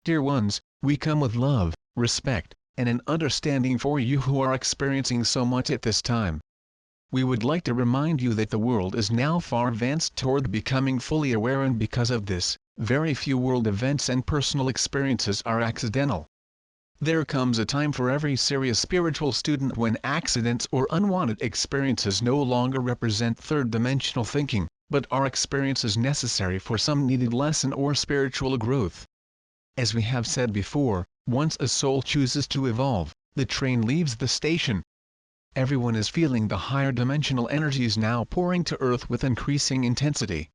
Dear ones, we come with love, respect, and an understanding for you who are experiencing so much at this time. We would like to remind you that the world is now far advanced toward becoming fully aware, and because of this, very few world events and personal experiences are accidental. There comes a time for every serious spiritual student when accidents or unwanted experiences no longer represent third-dimensional thinking, but are experiences necessary for some needed lesson or spiritual growth. As we have said before, once a soul chooses to evolve, the train leaves the station. Everyone is feeling the higher dimensional energies now pouring to Earth with increasing intensity.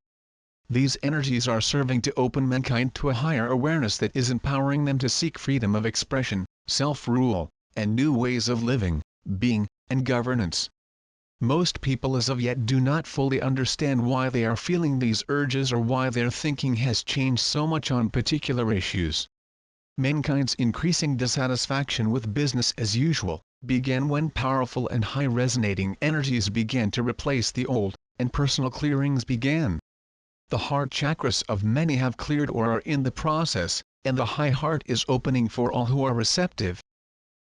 These energies are serving to open mankind to a higher awareness that is empowering them to seek freedom of expression, self-rule, and new ways of living, being, and governance. Most people as of yet do not fully understand why they are feeling these urges or why their thinking has changed so much on particular issues. Mankind's increasing dissatisfaction with business as usual began when powerful and high-resonating energies began to replace the old, and personal clearings began. The heart chakras of many have cleared or are in the process, and the high heart is opening for all who are receptive.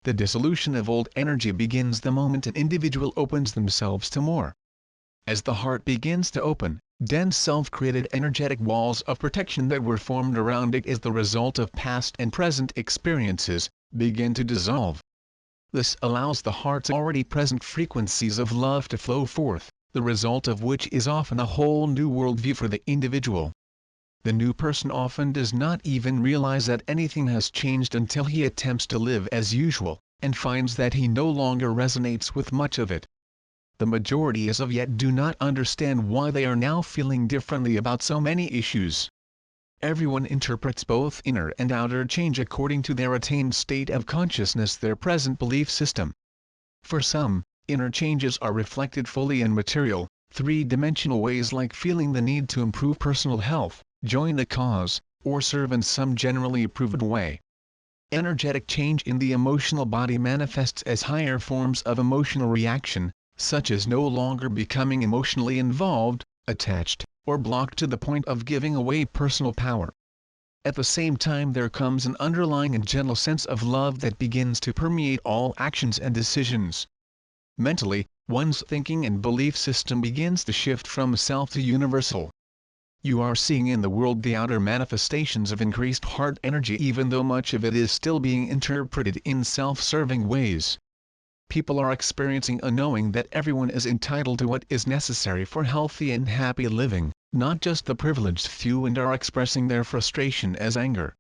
The dissolution of old energy begins the moment an individual opens themselves to more. As the heart begins to open, dense self-created energetic walls of protection that were formed around it as the result of past and present experiences, begin to dissolve. This allows the heart's already present frequencies of love to flow forth, the result of which is often a whole new worldview for the individual. The new person often does not even realize that anything has changed until he attempts to live as usual, and finds that he no longer resonates with much of it. The majority as of yet do not understand why they are now feeling differently about so many issues. Everyone interprets both inner and outer change according to their attained state of consciousness, their present belief system. For some, inner changes are reflected fully in material, three-dimensional ways, like feeling the need to improve personal health, join a cause, or serve in some generally approved way. Energetic change in the emotional body manifests as higher forms of emotional reaction, such as no longer becoming emotionally involved, attached, or blocked to the point of giving away personal power. At the same time, there comes an underlying and gentle sense of love that begins to permeate all actions and decisions. Mentally, one's thinking and belief system begins to shift from self to universal. You are seeing in the world the outer manifestations of increased heart energy, even though much of it is still being interpreted in self-serving ways. People are experiencing a knowing that everyone is entitled to what is necessary for healthy and happy living, not just the privileged few, and are expressing their frustration as anger.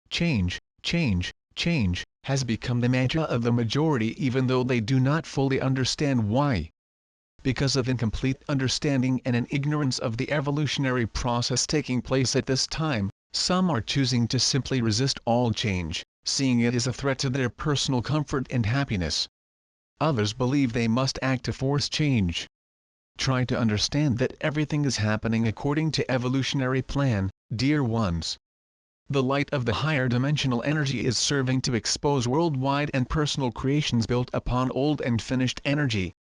Change, change, change has become the mantra of the majority, even though they do not fully understand why. Because of incomplete understanding and an ignorance of the evolutionary process taking place at this time, some are choosing to simply resist all change, seeing it as a threat to their personal comfort and happiness. Others believe they must act to force change. Try to understand that everything is happening according to evolutionary plan, dear ones. The light of the higher dimensional energy is serving to expose worldwide and personal creations built upon old and finished energy.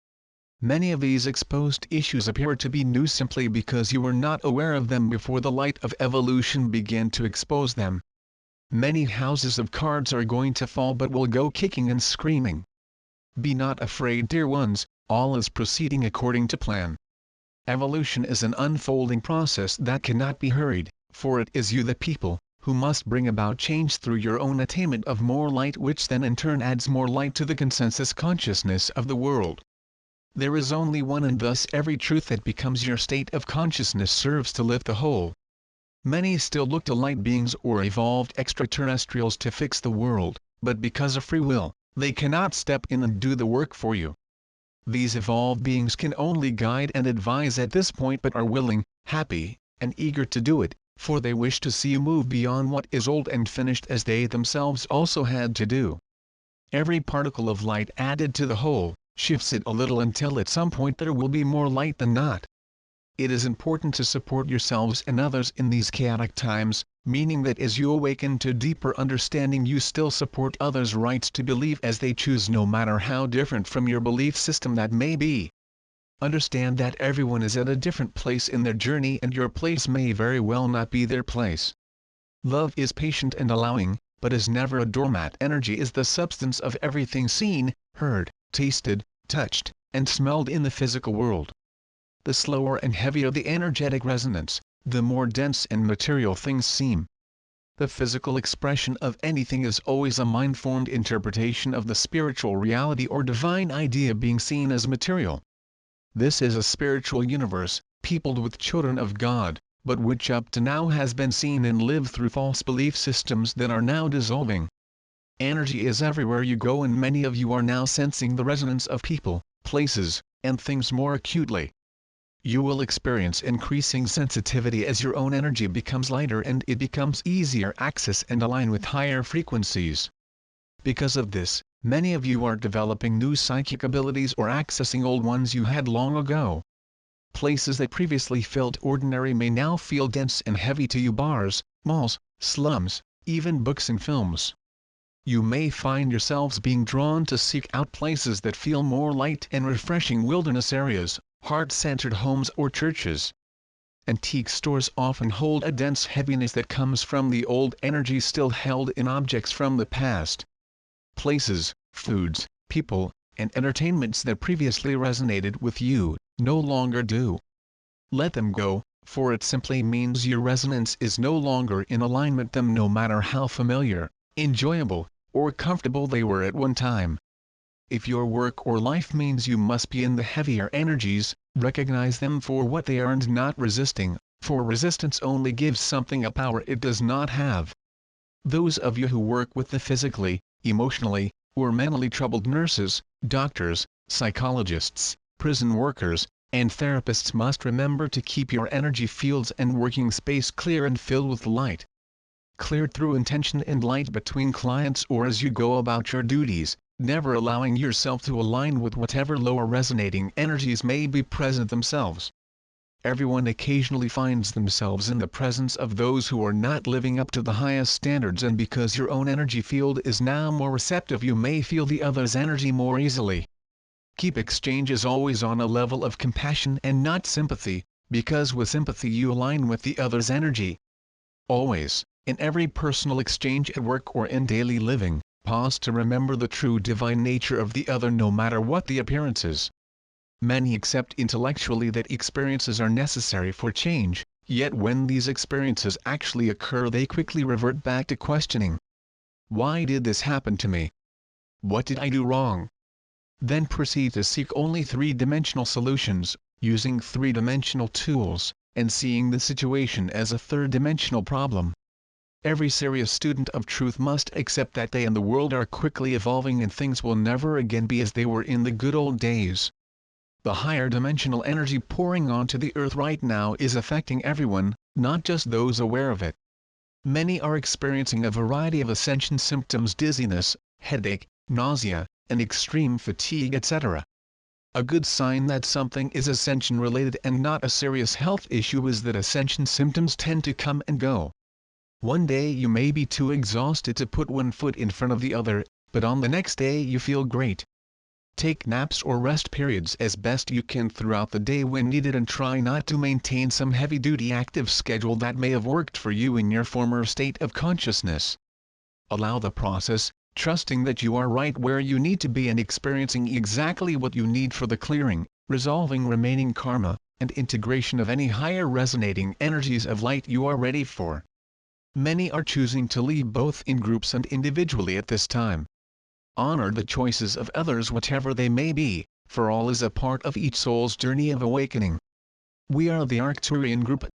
Many of these exposed issues appear to be new simply because you were not aware of them before the light of evolution began to expose them. Many houses of cards are going to fall but will go kicking and screaming. Be not afraid, dear ones, all is proceeding according to plan. Evolution is an unfolding process that cannot be hurried, for it is you, the people, who must bring about change through your own attainment of more light, which then in turn adds more light to the consensus consciousness of the world. There is only one, and thus every truth that becomes your state of consciousness serves to lift the whole. Many still look to light beings or evolved extraterrestrials to fix the world, but because of free will, they cannot step in and do the work for you. These evolved beings can only guide and advise at this point, but are willing, happy, and eager to do it, for they wish to see you move beyond what is old and finished, as they themselves also had to do. Every particle of light added to the whole shifts it a little until at some point there will be more light than not. It is important to support yourselves and others in these chaotic times, meaning that as you awaken to deeper understanding, you still support others' rights to believe as they choose, no matter how different from your belief system that may be. Understand that everyone is at a different place in their journey, and your place may very well not be their place. Love is patient and allowing, but is never a doormat. Energy is the substance of everything seen, heard, tasted, touched, and smelled in the physical world. The slower and heavier the energetic resonance, the more dense and material things seem. The physical expression of anything is always a mind-formed interpretation of the spiritual reality or divine idea being seen as material. This is a spiritual universe, peopled with children of God, but which up to now has been seen and lived through false belief systems that are now dissolving. Energy is everywhere you go, and many of you are now sensing the resonance of people, places, and things more acutely. You will experience increasing sensitivity as your own energy becomes lighter and it becomes easier to access and align with higher frequencies. Because of this, many of you are developing new psychic abilities or accessing old ones you had long ago. Places that previously felt ordinary may now feel dense and heavy to you: bars, malls, slums, even books and films. You may find yourselves being drawn to seek out places that feel more light and refreshing: wilderness areas, heart-centered homes or churches. Antique stores often hold a dense heaviness that comes from the old energy still held in objects from the past. Places, foods, people, and entertainments that previously resonated with you, no longer do. Let them go, for it simply means your resonance is no longer in alignment with them, no matter how familiar, enjoyable, or comfortable they were at one time. If your work or life means you must be in the heavier energies, recognize them for what they are and not resisting, for resistance only gives something a power it does not have. Those of you who work with the physically, emotionally, or mentally troubled nurses, doctors, psychologists, prison workers, and therapists must remember to keep your energy fields and working space clear and filled with light. Cleared through intention and light between clients or as you go about your duties, never allowing yourself to align with whatever lower resonating energies may be present themselves. Everyone occasionally finds themselves in the presence of those who are not living up to the highest standards, and because your own energy field is now more receptive, you may feel the other's energy more easily. Keep exchanges always on a level of compassion and not sympathy, because with sympathy you align with the other's energy. Always, in every personal exchange at work or in daily living, pause to remember the true divine nature of the other, no matter what the appearances. Many accept intellectually that experiences are necessary for change, yet when these experiences actually occur they quickly revert back to questioning. Why did this happen to me? What did I do wrong? Then proceed to seek only three-dimensional solutions, using three-dimensional tools, and seeing the situation as a third-dimensional problem. Every serious student of truth must accept that they and the world are quickly evolving and things will never again be as they were in the good old days. The higher dimensional energy pouring onto the earth right now is affecting everyone, not just those aware of it. Many are experiencing a variety of ascension symptoms: dizziness, headache, nausea, and extreme fatigue, etc. A good sign that something is ascension related and not a serious health issue is that ascension symptoms tend to come and go. One day you may be too exhausted to put one foot in front of the other, but on the next day you feel great. Take naps or rest periods as best you can throughout the day when needed, and try not to maintain some heavy-duty active schedule that may have worked for you in your former state of consciousness. Allow the process, trusting that you are right where you need to be and experiencing exactly what you need for the clearing, resolving remaining karma, and integration of any higher resonating energies of light you are ready for. Many are choosing to leave both in groups and individually at this time. Honor the choices of others whatever they may be, for all is a part of each soul's journey of awakening. We are the ARCTURIAN group,